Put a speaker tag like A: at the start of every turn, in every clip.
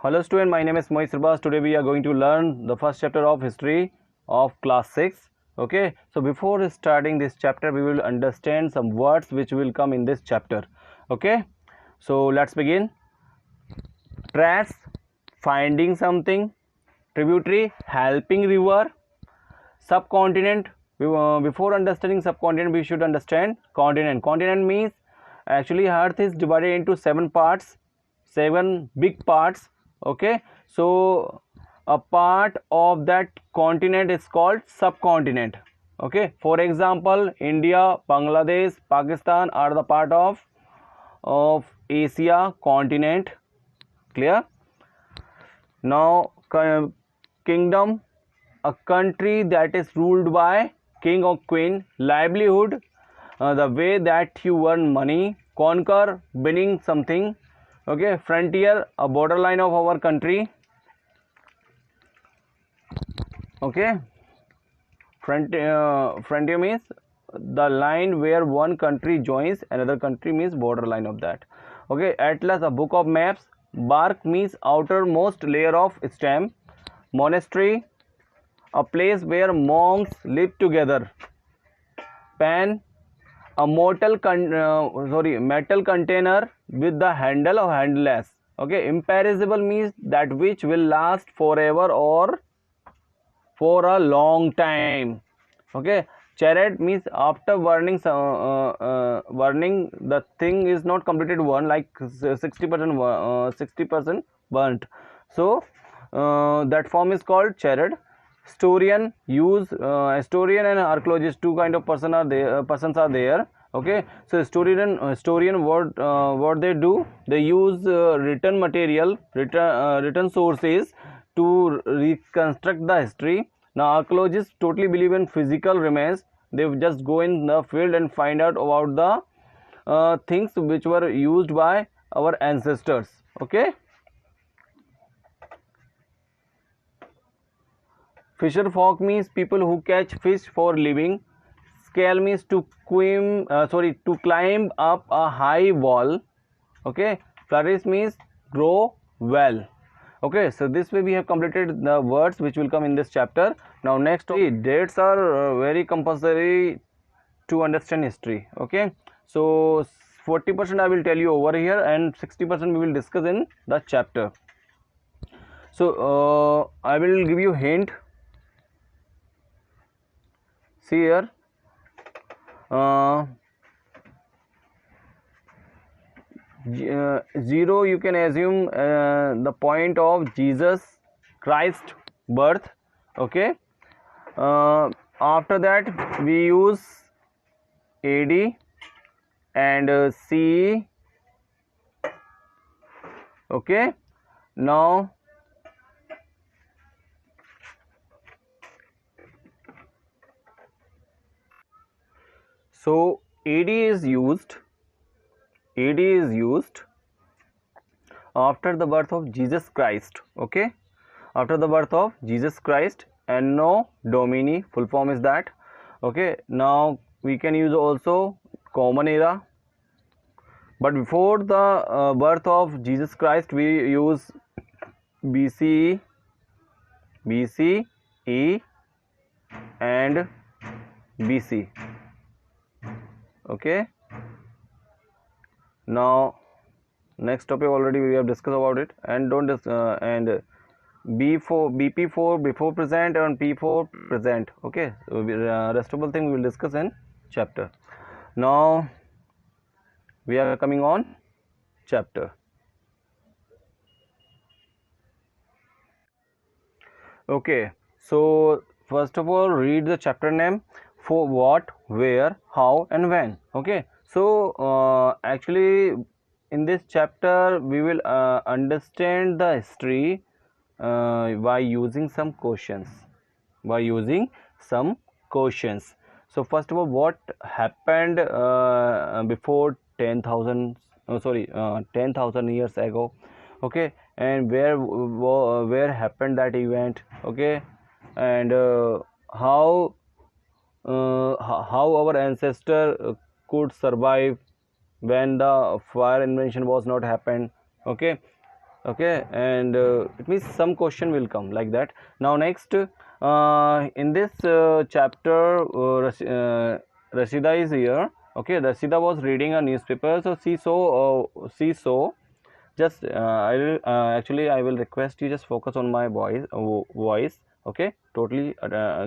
A: Hello student, my name is Mohit Shrivas. Today we are going to learn the first chapter of history of class 6. Okay, so before starting this chapter we will understand some words which will come in this chapter. Okay, so let's begin. Trace, finding something. Tributary, helping river. Subcontinent, before understanding subcontinent we should understand continent. Continent means actually earth is divided into 7 parts, 7 big parts. Okay, so a part of that continent is called subcontinent. Okay, for example, India, Bangladesh, Pakistan are the part of Asia continent. Clear? Now kingdom, a country that is ruled by king or queen. Livelihood, the way that you earn money. Conquer, winning something. Okay, frontier, a borderline of our country. Okay, frontier means the line where one country joins another country, means borderline of that. Okay, atlas, a book of maps. Bark means outermost layer of stem. Monastery, a place where monks live together. Pan, a metal container with the handle or handleless. Okay, imperishable means that which will last forever or for a long time. Okay, chariot means after burning burning, the thing is not completed one, like 60% burnt, so that form is called chariot. Historian, use historian and archaeologist, two kind of persons are there. Okay, so historian what they do, they use written material, written sources to reconstruct the history. Now archaeologists totally believe in physical remains. They just go in the field and find out about the things which were used by our ancestors. Okay, fisher folk means people who catch fish for living. Scale means to climb up a high wall. Okay, flourish means grow well. Okay, so this way we have completed the words which will come in this chapter. Now next, dates are very compulsory to understand history. Okay, so 40% I will tell you over here and 60% we will discuss in the chapter. So I will give you hint. See here, 0 you can assume the point of Jesus Christ birth. Okay, after that we use AD and CE. Okay, now so AD is used after the birth of Jesus Christ. Okay, after the birth of Jesus Christ. Anno Domini, full form is that. Okay, now we can use also common era, but before the birth of Jesus Christ we use BCE and BC. Okay, now next topic already we have discussed about it, and and BP4 before present and P4 present. Okay, so rest of the thing we will discuss in chapter. Now we are coming on chapter. Okay, so first of all read the chapter name. For what, where, how and when. Okay, so actually in this chapter we will understand the history by using some questions. So first of all, what happened before 10,000 years ago. Okay, and where happened that event. Okay, and how our ancestor could survive when the fire invention was not happened. Okay, Okay, and it means some question will come like that. Now next, in this chapter, Rashida is here. Okay, Rashida was reading a newspaper, so she saw. Just I will actually I will request you just focus on my voice. Okay, totally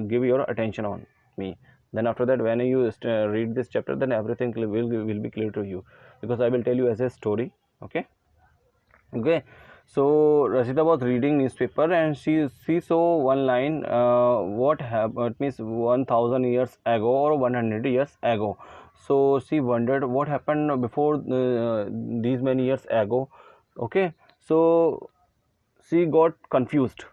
A: give your attention on me. Then after that, when you read this chapter, then everything will be clear to you, because I will tell you as a story. Okay. Okay, so Rashida was reading newspaper and she saw one line, what happened, it means 1000 years ago or 100 years ago. So she wondered what happened before these many years ago. Okay, so she got confused.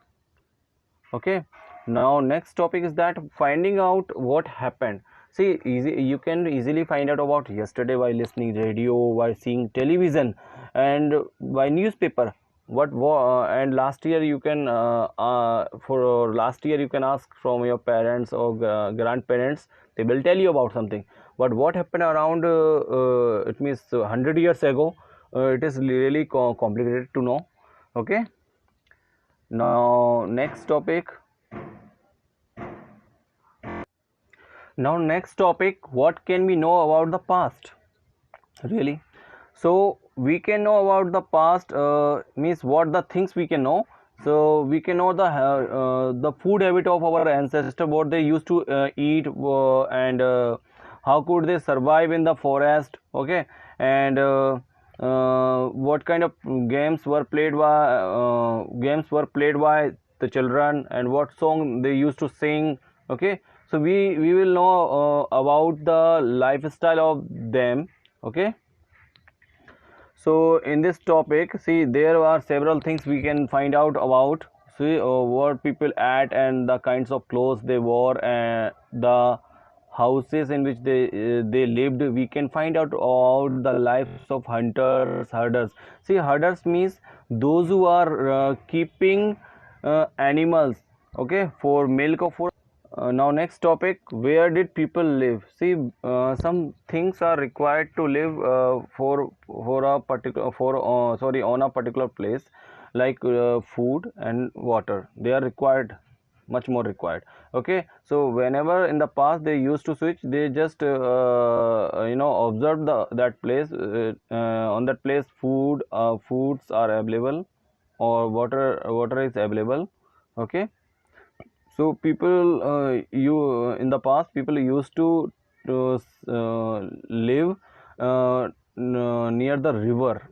A: Okay, now next topic is that finding out what happened. See, you can easily find out about yesterday by listening radio, by seeing television, and by newspaper. And last year you can for last year you can ask from your parents or grandparents. They will tell you about something. But what happened around it means 100 years ago, it is really complicated to know. Okay, now next topic. Now next topic, what can we know about the past? Really? So we can know about the past, means what the things we can know. So we can know the food habit of our ancestors, what they used to eat, and how could they survive in the forest. Okay, and what kind of games were played by the children, and what song they used to sing. Okay, so we will know about the lifestyle of them. Okay, so in this topic, see, there are several things we can find out about. See, what people ate and the kinds of clothes they wore and the houses in which they lived. We can find out about the lives of hunters, herders. See, herders means those who are keeping animals, okay, for milk or for now next topic, where did people live? See, some things are required to live for a particular sorry, on a particular place, like food and water. They are required, much more required. Okay, so whenever in the past they used to switch, they just observe that place. On that place, foods are available, or water is available. Okay, so people you in the past, people used to live near the river.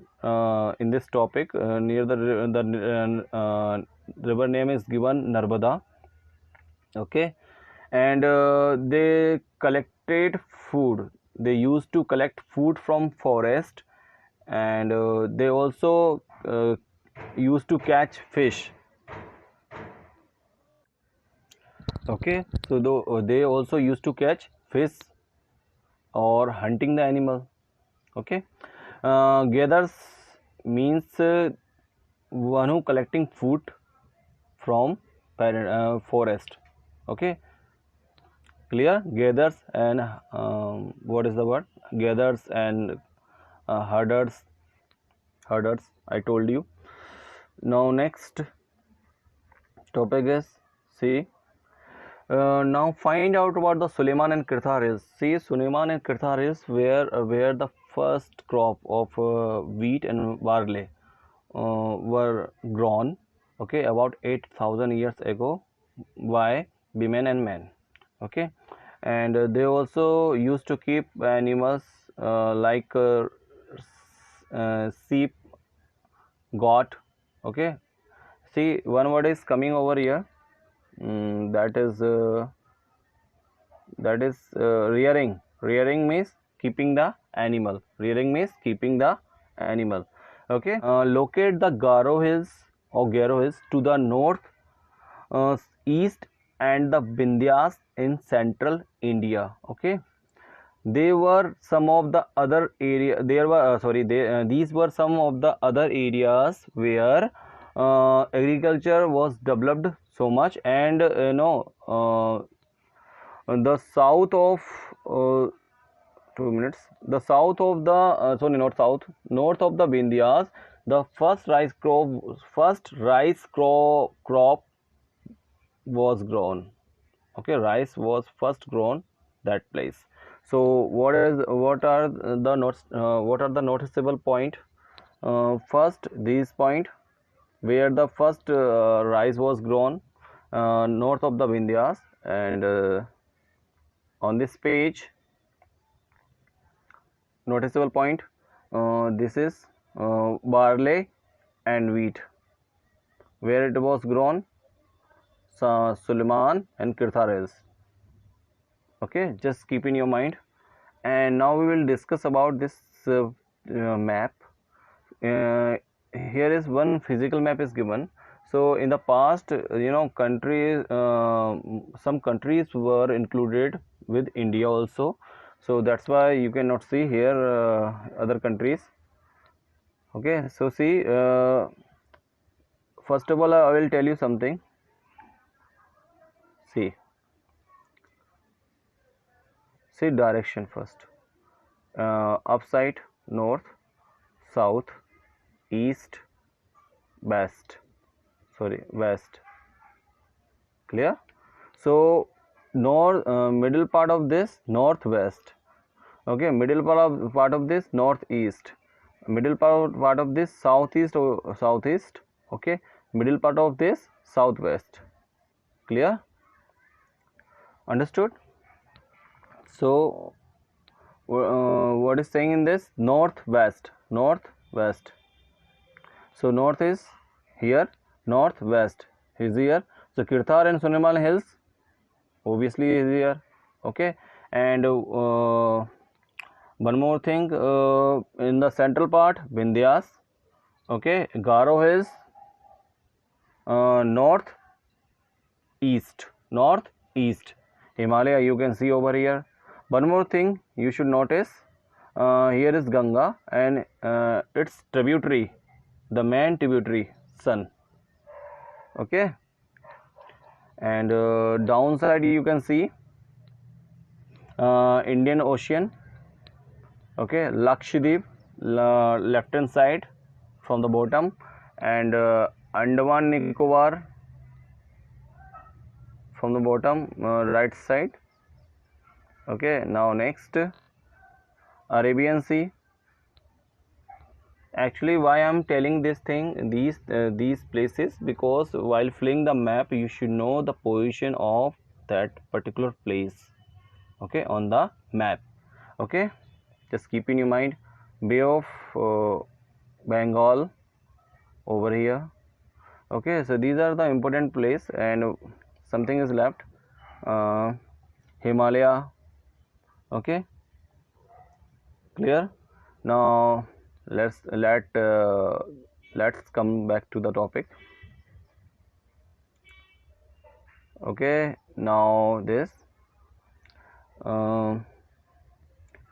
A: In this topic, near the river name is given Narmada. Okay, and they collected food. They used to collect food from forest, and they also used to catch fish. Okay, so they also used to catch fish or hunting the animal. Okay, gathers means one who collecting food from forest. Okay, clear? Gathers and what is the word? Gathers and herders. I told you. Now next topic is, see. Now find out about the Suleiman and Kirthar is. See, Suleiman and Kirthar is where the first crop of wheat and barley were grown. Okay, about 8,000 years ago by women and men. Okay, and they also used to keep animals like sheep, goat. Okay, see, one word is coming over here. That is rearing. Rearing means keeping the animal. Rearing means keeping the animal. Okay, locate the Garo Hills or Garo Hills to the north, east, and the Vindhyas in central India. Okay, they were some of the other area. There were these were some of the other areas where agriculture was developed so much, and the south of 2 minutes, the south of the not south, north of the Vindhyas, the first rice crop was grown. Okay, rice was first grown that place. So what are the noticeable point? First, this point where the first rice was grown, north of the Vindhyas, and on this page, noticeable point, this is barley and wheat. Where it was grown, Suleiman and Kirthar Hills. Okay, just keep in your mind. And now we will discuss about this map. Here is one physical map is given. So in the past, countries, some countries were included with India also. So that's why you cannot see here other countries. Okay, so see, first of all, I will tell you something. See direction first. Upside, north, south, east, west. Clear? So middle part of this northwest. Okay, middle part of this northeast. Middle part of this southeast. Okay, middle part of this southwest. Clear? Understood? So what is saying in this? Northwest. So north is here, northwest is here. So Kirthar and Suleiman Hills obviously is here. Okay, and one more thing, in the central part, Vindhyas. Okay, Garo Hills, northeast. Himalaya you can see over here. One more thing you should notice, here is Ganga and its tributary, the main tributary, Sun. Okay, and downside you can see Indian Ocean. Okay, Lakshadweep, left hand side from the bottom, and Andaman Nicobar from the bottom, right side. Okay, now next, Arabian Sea. Actually, why I am telling this thing, these places, because while filling the map you should know the position of that particular place. Okay, on the map. Okay, just keep in your mind. Bay of Bengal over here. Okay, so these are the important place, and something is left, Himalaya. Okay, clear? Now let's come back to the topic. Okay, now this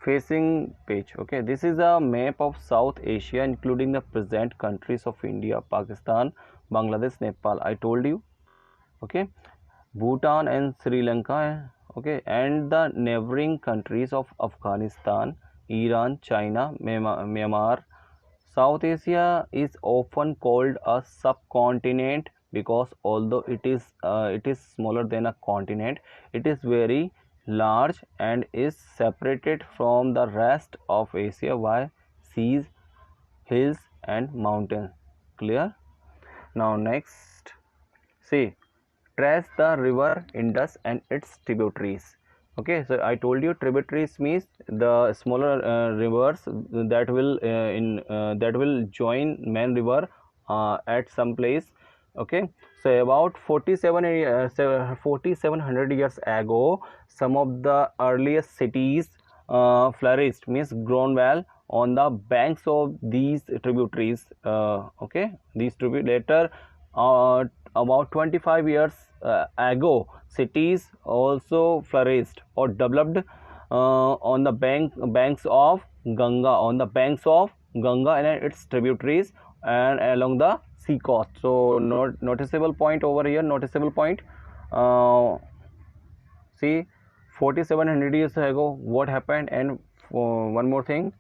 A: facing page. Okay, this is a map of South Asia including the present countries of India, Pakistan, Bangladesh, Nepal. I told you. Okay, Bhutan and Sri Lanka. Okay, and the neighboring countries of Afghanistan, Iran, China, Myanmar. South Asia is often called a subcontinent because although it is smaller than a continent, it is very large and is separated from the rest of Asia by seas, hills and mountains. Clear? Now next, see, trace the river Indus and its tributaries. Okay, so I told you tributaries means the smaller rivers that will join main river at some place. Okay, so about 4700 years ago, some of the earliest cities flourished, means grown well on the banks of these tributaries. Okay, these tributaries later, about 25 years ago, cities also flourished or developed on the banks of Ganga, and its tributaries and along the sea coast. So noticeable point over here, see, 4700 years ago what happened. And one more thing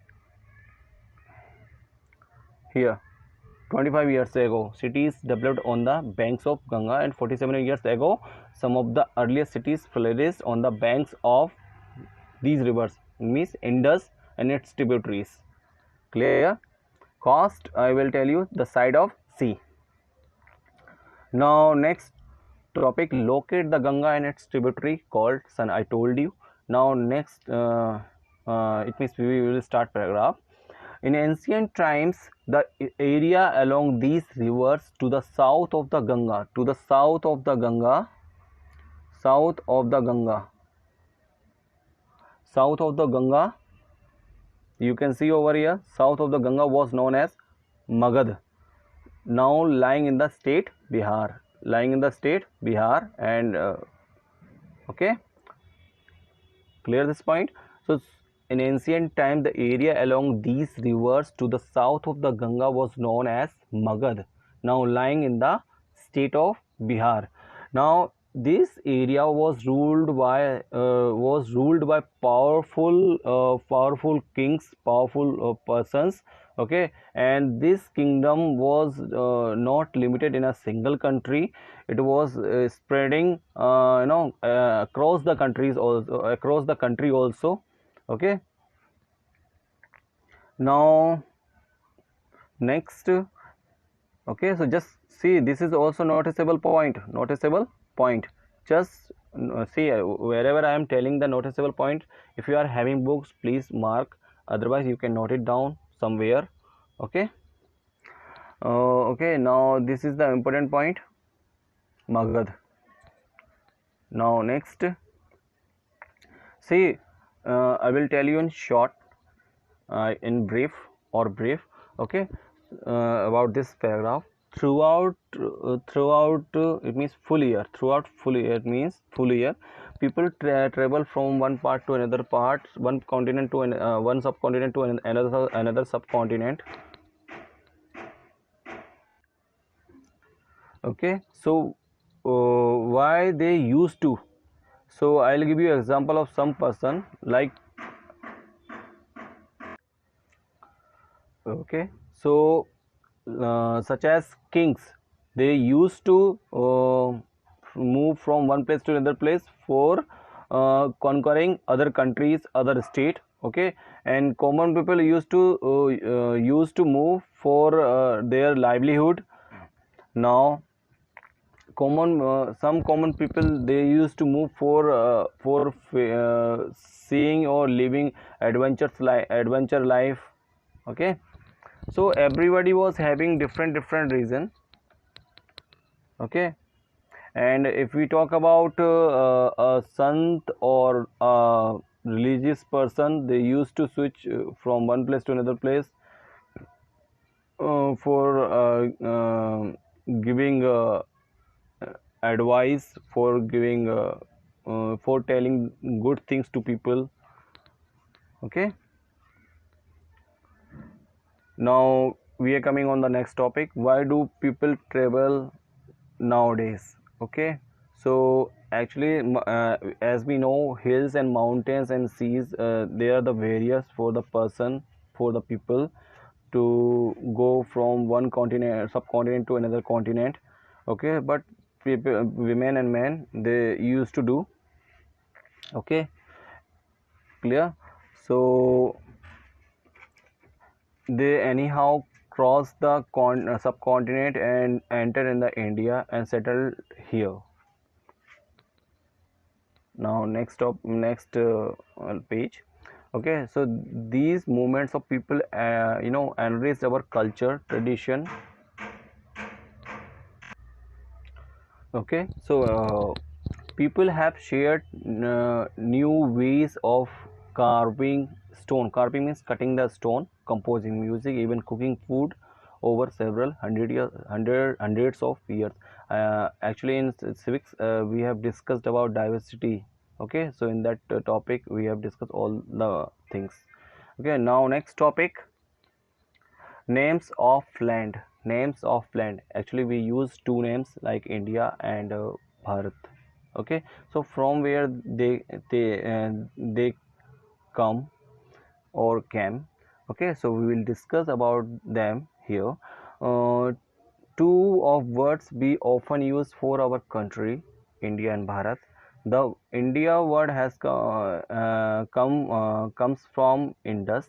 A: here, 25 years ago, cities developed on the banks of Ganga, and 47 years ago, some of the earliest cities flourished on the banks of these rivers, means Indus and its tributaries. Clear? Cost, I will tell you, the side of sea. Now next topic, locate the Ganga and its tributary called Sun. I told you. Now next, it means we will start paragraph. In ancient times, the area along these rivers to the south of the Ganga, south of the Ganga, you can see over here, south of the Ganga was known as Magad, now lying in the state Bihar, and okay, clear this point. So in ancient time, the area along these rivers to the south of the Ganga was known as Magad, now lying in the state of Bihar. Now this area was ruled by powerful kings, powerful persons. Okay, and this kingdom was not limited in a single country. It was spreading across the country also. Okay, now next, okay, so just see, this is also noticeable point. Just see, wherever I am telling the noticeable point, if you are having books, please mark, otherwise you can note it down somewhere. Okay, okay, now this is the important point, Magad. Now next, see, I will tell you in short, in brief, okay, about this paragraph. Throughout it means full year. It means full year. People travel from one part to another part, one continent to one subcontinent to another subcontinent. Okay, so why they used to? So I'll give you example of some person, like, okay, so such as kings, they used to move from one place to another place for conquering other countries, other state. Okay, and common people used to move for their livelihood. Now some common people, they used to move for seeing or living adventure life. Okay, so everybody was having different reason. Okay, and if we talk about a sant or a religious person, they used to switch from one place to another place for giving advice, for giving for telling good things to people. Okay, now we are coming on the next topic, why do people travel nowadays? Okay, so actually as we know, hills and mountains and seas, they are the barriers for the people to go from one subcontinent to another continent. Okay, but people, women and men, they used to do. Okay, clear? So they anyhow cross the subcontinent and enter in the India and settle here. Now next page. Okay, so these movements of people enriched our culture, tradition. Okay, so people have shared new ways of carving stone. Carving means cutting the stone, composing music, even cooking food over several hundreds of years. Actually in civics we have discussed about diversity. Okay, so in that topic we have discussed all the things. Okay, now next topic, names of land. Actually we use two names like India and Bharat. Okay, so from where they come or came. Okay, so we will discuss about them here. uh, two of words we often use for our country, India and Bharat. The India word has comes from Indus,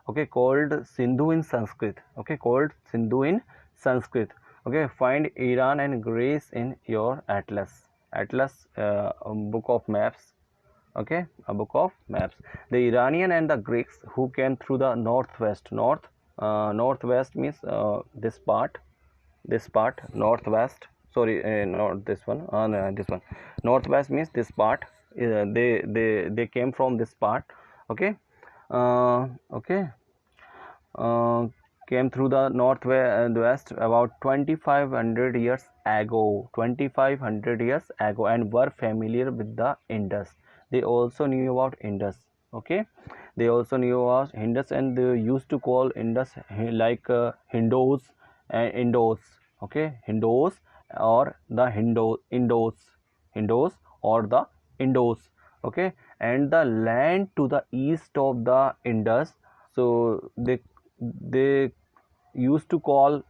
A: okay, called Sindhu in Sanskrit, okay, called Sindhu in Sanskrit. Okay, find Iran and Greece in your atlas, a book of maps, okay, a book of maps. The Iranian and the Greeks who came through the northwest means this part northwest, sorry, not this one, no, this one, northwest means this part, they came from this part, okay, okay, uh, came through the northwest about 2500 years ago, 2500 years ago, and were familiar with the Indus. They also knew about Indus, okay, they also knew about Indus, and they used to call Indus like Hindos and Indos, okay, Hindos or the Hindos or the Indos, okay. And the land to the east of the Indus, so they used to call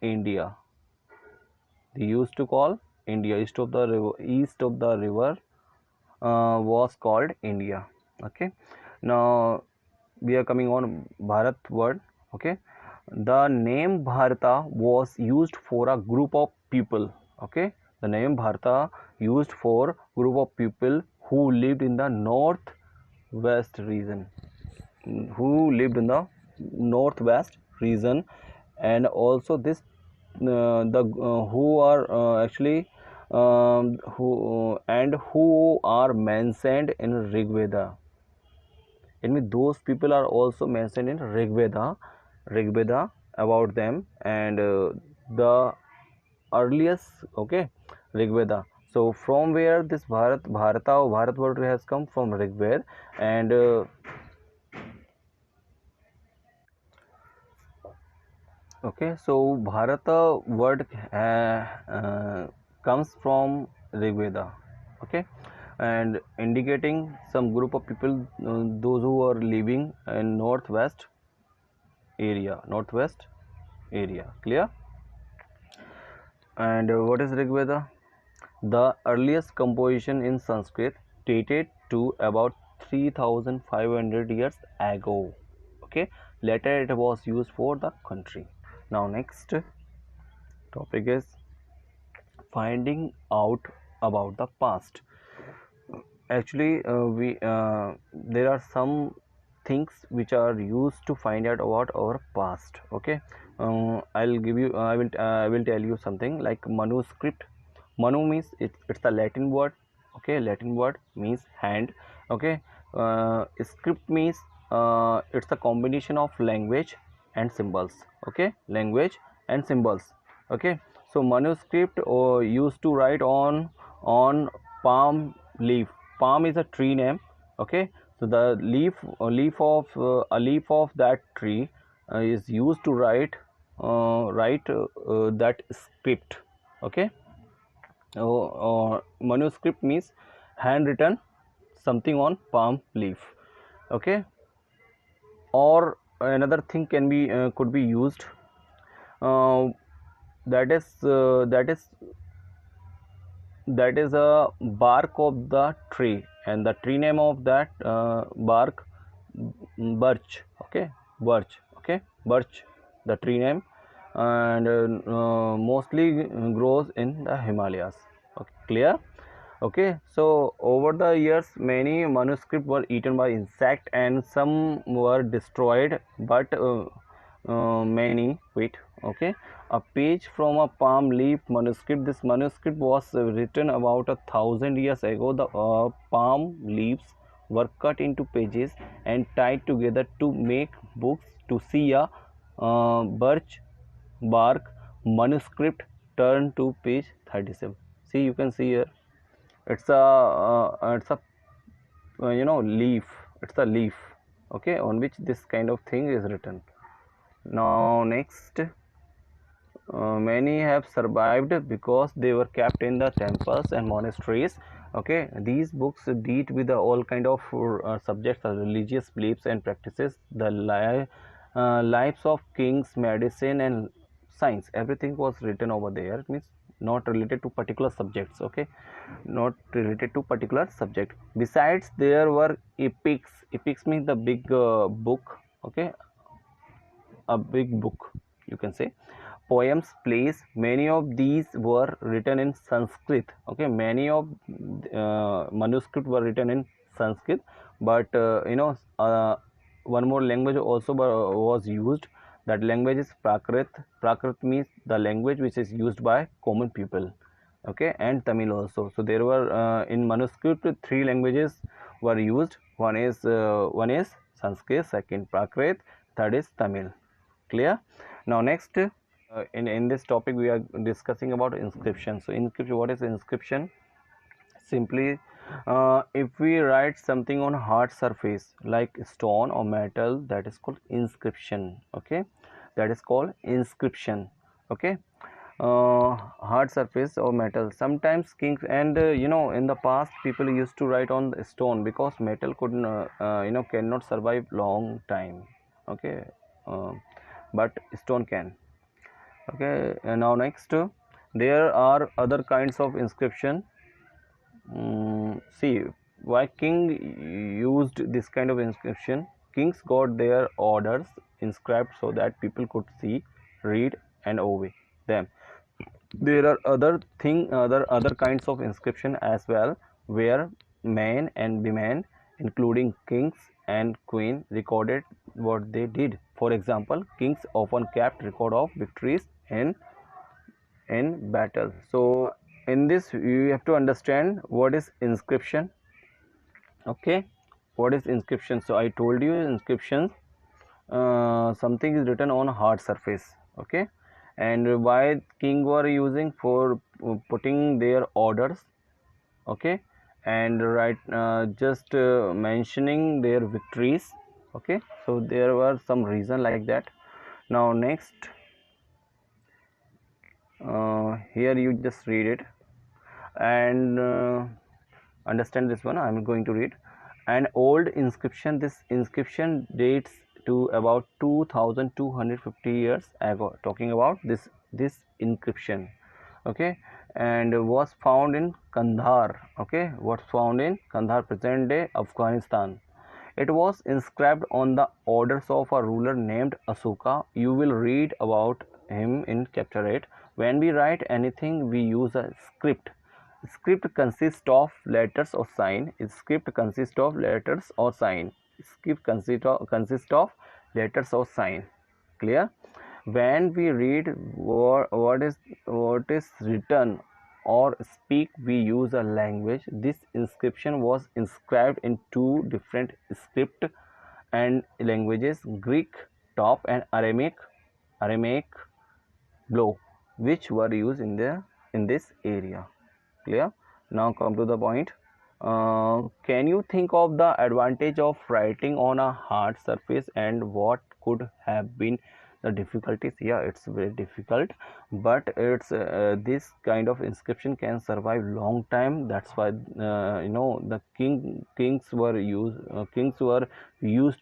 A: India. They used to call India. East of the river was called India. Okay. Now we are coming on Bharat word. Okay. The name Bharata was used for a group of people. Okay. The name Bharata used for group of people who lived in the northwest region. Who lived in the northwest region, and also this the who are actually who and who are mentioned in Rig Veda. It means those people are also mentioned in Rig Veda about them, and the earliest, okay, Rig Veda. So from where this Bharata word has come from Rig Veda, and okay, so Bharata word comes from Rig Veda, okay, and indicating some group of people, those who are living in northwest area, clear. And what is Rig Veda? The earliest composition in Sanskrit dated to about 3500 years ago, okay. Later it was used for the country. Now next topic is finding out about the past. Actually we there are some things which are used to find out about our past, okay. I'll give you I will tell you something like manuscript. Manu means it's a Latin word, okay. Latin word means hand, okay. Script means it's a combination of language and symbols, okay, language and symbols, okay. So manuscript used to write on palm leaf. Palm is a tree name, okay. So the a leaf of that tree is used to write that script, okay. Manuscript means handwritten something on palm leaf, okay. Or another thing can be could be used, uh, that is a bark of the tree, and the tree name of that bark, birch, okay, birch, okay, birch, the tree name, and mostly grows in the Himalayas, okay, clear. Okay, so over the years many manuscripts were eaten by insect and some were destroyed, but many wait, okay. A page from a palm leaf manuscript. This manuscript was written about 1000 years ago. The palm leaves were cut into pages and tied together to make books. To see a birch bark manuscript, turn to page 37. See, you can see here, it's a leaf, it's a leaf, okay, on which this kind of thing is written. Now next, many have survived because they were kept in the temples and monasteries, okay. These books deal with all kind of subjects, religious beliefs and practices, the lives of kings, medicine and science. Everything was written over there. It means not related to particular subjects. Okay, not related to particular subject. Besides, there were epics. Epics means the big book. Okay, a big book, you can say. Poems, plays, many of these were written in Sanskrit. Okay, many of manuscript were written in Sanskrit, but one more language also was used. That language is Prakrit. Prakrit means the language which is used by common people. Okay, and Tamil also. So there were in manuscript 3 languages were used. One is Sanskrit, second Prakrit, third is Tamil. Clear? Now next, in this topic we are discussing about inscription. So inscription, what is inscription? Simply, if we write something on hard surface like stone or metal, that is called inscription. Okay, that is called inscription. Okay, hard surface or metal. Sometimes kings and in the past people used to write on stone because metal couldn't cannot survive long time. Okay, but stone can. Okay, and now next, there are other kinds of inscription. See, why king used this kind of inscription? Kings got their orders inscribed so that people could see, read and obey them. There are other kinds of inscription as well, where men and women, including kings and queen, recorded what they did. For example, kings often kept record of victories in battle. So in this you have to understand what is inscription. Okay, what is inscription? So I told you inscription, something is written on a hard surface. Okay, and why king were using for putting their orders. Okay, and just mentioning their victories. Okay, so there were some reason like that. Now next, here you just read it and understand this one. I am going to read an old inscription. This inscription dates to about 2250 years ago, talking about this inscription. Okay, and was found in Kandahar. Okay, was found in Kandahar, present day Afghanistan. It was inscribed on the orders of a ruler named Asuka. You will read about him in chapter 8. When we write anything, we use a script. Script consists of letters or sign. Script consists of letters or sign. Script consists of letters or sign. Clear? When we read what is written or speak, we use a language. This inscription was inscribed in 2 different script and languages: Greek top and Aramaic below, which were used in this area. Clear? Now come to the point. Can you think of the advantage of writing on a hard surface and what could have been the difficulties? Yeah, it's very difficult, but it's this kind of inscription can survive long time. That's why the kings were used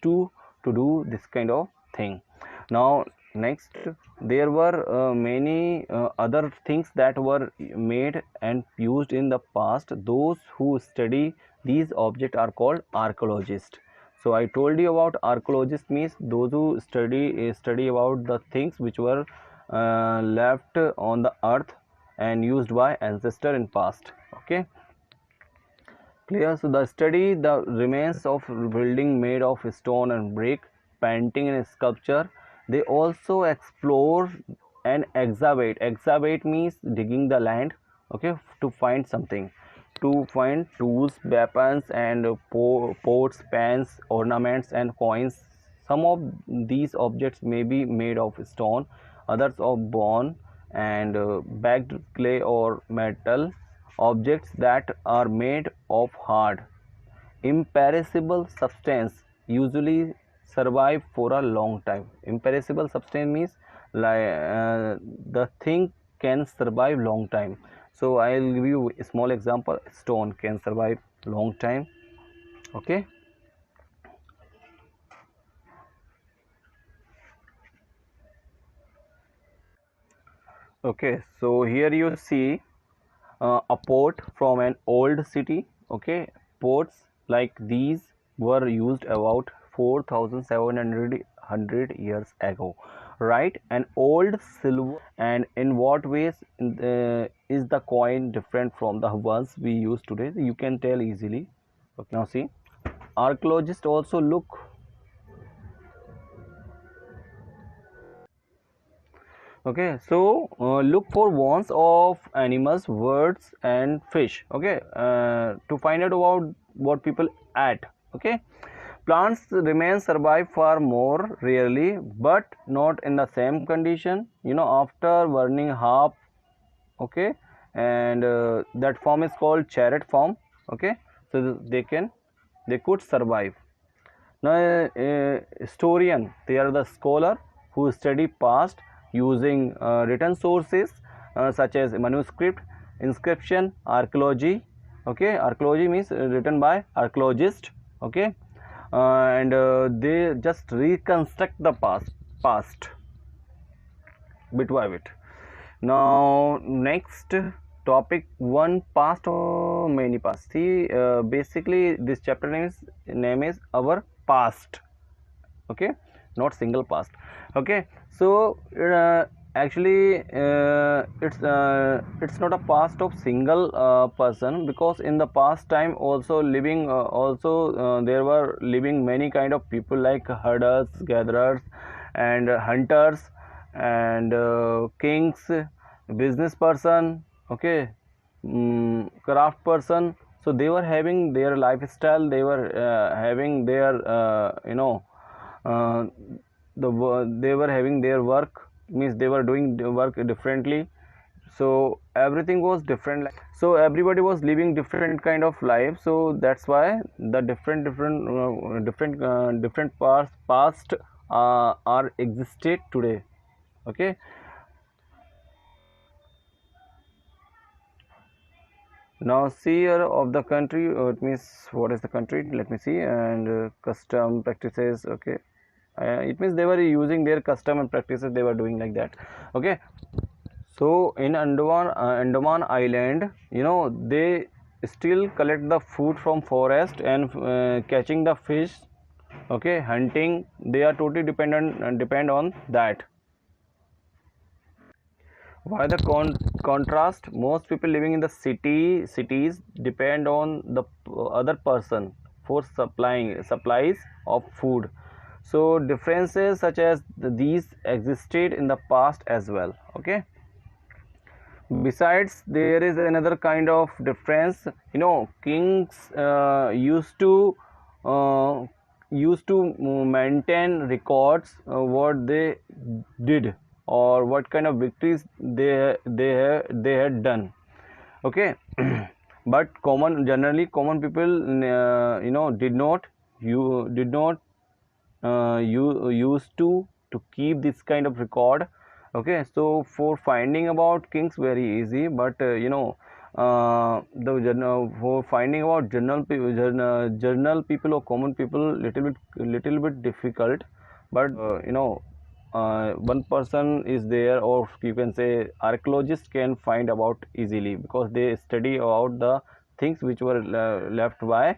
A: to do this kind of thing. Now next, there were many other things that were made and used in the past. Those who study these objects are called archaeologists. So I told you about archaeologists means those who study about the things which were left on the earth and used by ancestor in past. Okay, clear? So the study the remains of building made of stone and brick, painting and sculpture. They also explore and excavate. Excavate means digging the land. Okay, to find something, to find tools, weapons and pots, pans, ornaments and coins. Some of these objects may be made of stone, others of bone and bagged clay or metal. Objects that are made of hard, imperishable substance usually survive for a long time. Imperishable substance means the thing can survive long time. So I will give you a small example. Stone can survive long time. Okay, Okay, so here you see a port from an old city. Okay, ports like these were used about 4700 years ago, right? An old silver. And in what ways is the coin different from the ones we use today? You can tell easily. Okay, now see, archaeologists also look. Okay, so look for bones of animals, birds and fish. Okay, to find out about what people ate. Okay, plants remain survive far more rarely, but not in the same condition, you know, after burning half. Okay, and that form is called chariot form. Okay, so they could survive. Now, historian, they are the scholar who study past using written sources such as manuscript, inscription, archaeology. Okay, archaeology means written by archaeologist. Okay, and they just reconstruct the past bit by bit. Now, next topic, one past or many past. See, basically this chapter name is our past. Okay, not single past. Okay, so actually it's not a past of single person, because in the past time also living there were living many kind of people like herders, gatherers and hunters and kings, business person. Okay, craft person. So they were having their lifestyle, they were having their uh, they were having their work, means they were doing the work differently. So everything was different, so everybody was living different kind of life. So that's why the different past are existed today. Okay, now seer of the country, it means what is the country, let me see. And custom practices. Okay, it means they were using their custom and practices, they were doing like that. Okay, so in Andaman Island, you know, they still collect the food from forest and catching the fish. Okay, hunting, they are totally depend on that. Why the contrast? Most people living in the cities depend on the other person for supplying supplies of food. So differences such as these existed in the past as well. Okay, besides there is another kind of difference. You know, kings uh, used to maintain records what they did or what kind of victories they had done. Okay, but generally common people did not you used to keep this kind of record. Okay, so for finding about kings very easy, but for finding about journal people or common people little bit difficult. But one person is there, or you can say archaeologists can find about easily, because they study about the things which were uh, left by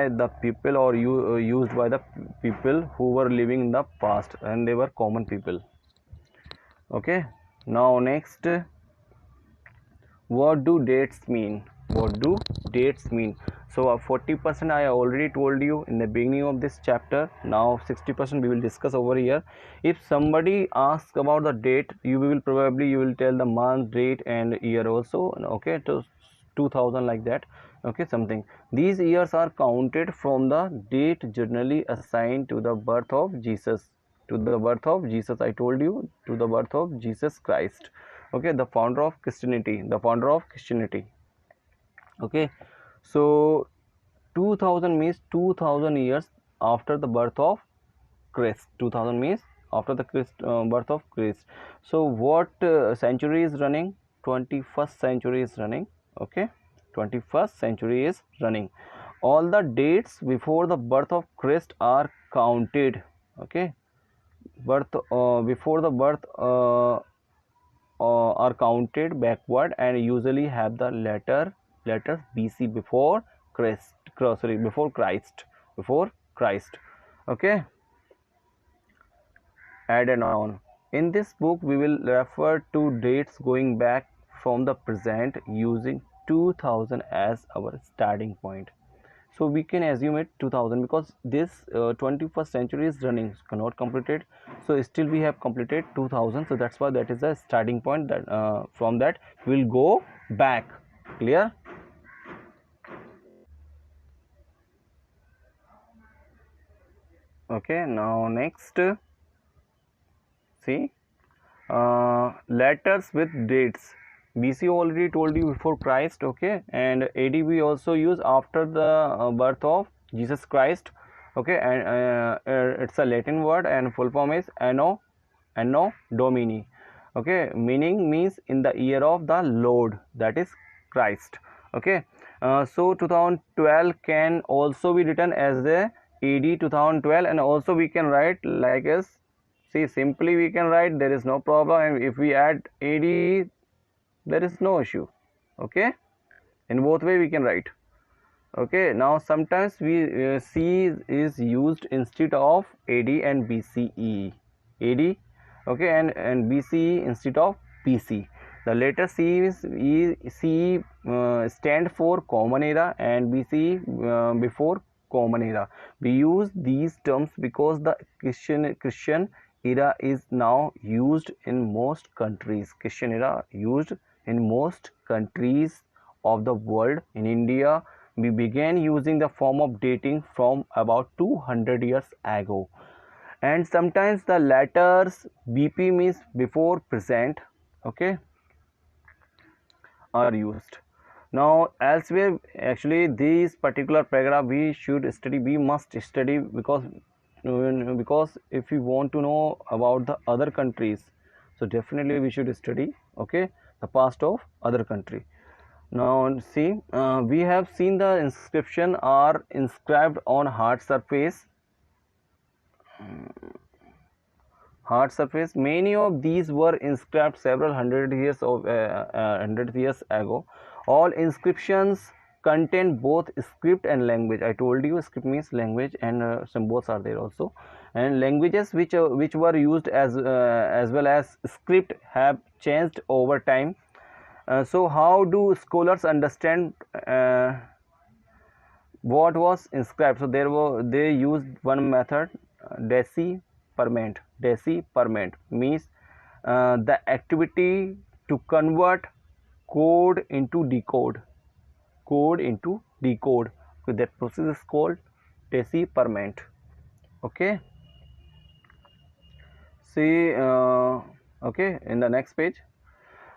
A: the people, or used by the people who were living in the past, and they were common people. Okay, now next, what do dates mean? What do dates mean? So 40% I already told you in the beginning of this chapter. Now 60% we will discuss over here. If somebody asks about the date, you will tell the month, date and year also. Okay, to 2000 like that. Okay, something. These years are counted from the date generally assigned to the birth of Jesus. To the birth of Jesus, I told you, to the birth of Jesus Christ. Okay, the founder of Christianity. Okay, so 2000 means 2000 years after the birth of Christ. 2000 means after the birth of Christ. So what century is running? 21st century is running. Okay, 21st century is running. All the dates before the birth of Christ are counted. Okay, before the birth are counted backward and usually have the letters BC before Christ, sorry, before Christ. Okay, add and on. In this book, we will refer to dates going back from the present using 2000 as our starting point. So we can assume it 2000 because this 21st century is running, not completed. So still we have completed 2000. So that's why that is the starting point. That from that we'll go back. Clear? Okay. Now next, see. Letters with dates. BC already told you before Christ, okay, and AD we also use after the birth of Jesus Christ, okay, and it's a Latin word and full form is Anno Domini, okay, meaning means in the year of the Lord, that is Christ, okay. So 2012 can also be written as the AD 2012, and also we can write like as, see, simply we can write, there is no problem, and if we add AD there is no issue, okay, in both way we can write, okay. Now sometimes we C is used instead of AD and BCE, AD, okay, and BCE instead of BC. The letter C is CE stand for common era and BCE before common era. We use these terms because the Christian era is now used in most countries. Christian era used in most countries of the world. In India, we began using the form of dating from about 200 years ago. And sometimes the letters BP means before present, okay, are used. Now elsewhere, actually this particular paragraph we must study because if we want to know about the other countries, so definitely we should study, okay, the past of other country. Now see, we have seen the inscription are inscribed on hard surface. Many of these were inscribed several hundred years ago. All inscriptions contain both script and language. I told you script means language, and symbols are there also, and languages which were used as well as script have changed over time. So how do scholars understand what was inscribed? So they used one method, decipherment. Decipherment means the activity to convert code into decode. So that process is called decipherment, okay. See, okay, in the next page,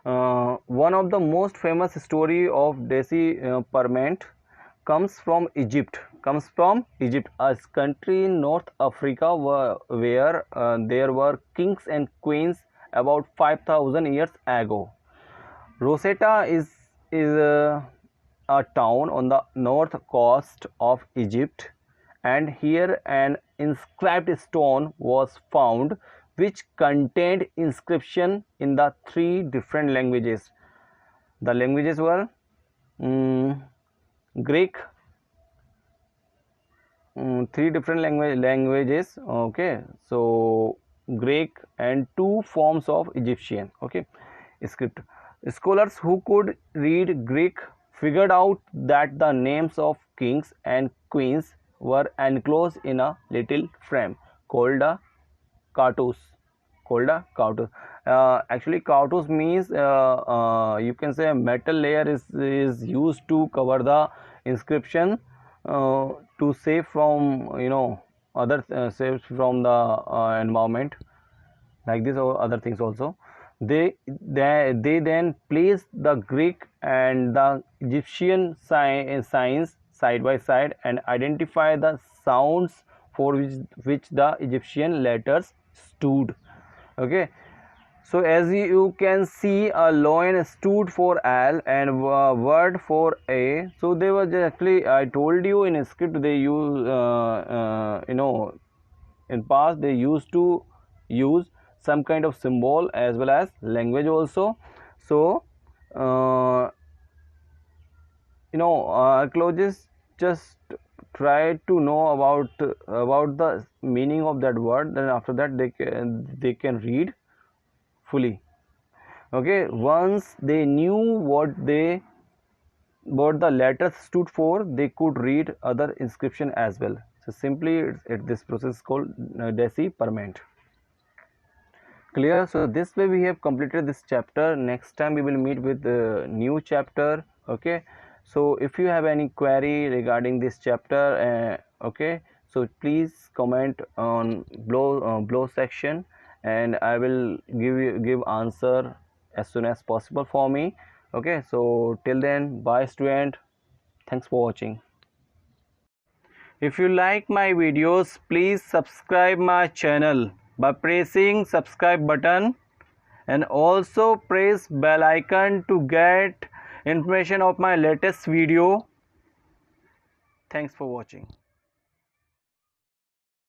A: one of the most famous story of decipherment comes from Egypt, a country in North Africa where there were kings and queens about 5,000 years ago. Rosetta is a town on the north coast of Egypt, and here an inscribed stone was found which contained inscription in the 3 different languages. The languages were Greek, 3 different languages, okay, so Greek and 2 forms of Egyptian, okay, script. Scholars who could read Greek figured out that the names of kings and queens were enclosed in a little frame called a cartouche. Actually, cartouche means you can say a metal layer is used to cover the inscription to save from other saves from the environment, like this or other things also. They then place the Greek and the Egyptian signs side by side and identify the sounds for which the Egyptian letters stood, okay. So as you can see, a loin stood for L and word for A. So they were actually, I told you in a script they use in past they used to use some kind of symbol as well as language also. So archaeologists just try to know about the meaning of that word, then after that they can read fully. Okay, once they knew what the letters stood for, they could read other inscription as well. So simply this process is called decipherment. Clear? So this way we have completed this chapter. Next time we will meet with the new chapter. Okay, so if you have any query regarding this chapter, okay, so please comment on below section, and I will give answer as soon as possible for me. Okay, so till then, bye student, thanks for watching. If you like my videos, please subscribe my channel by pressing subscribe button, and also press bell icon to get information of my latest video. Thanks for watching.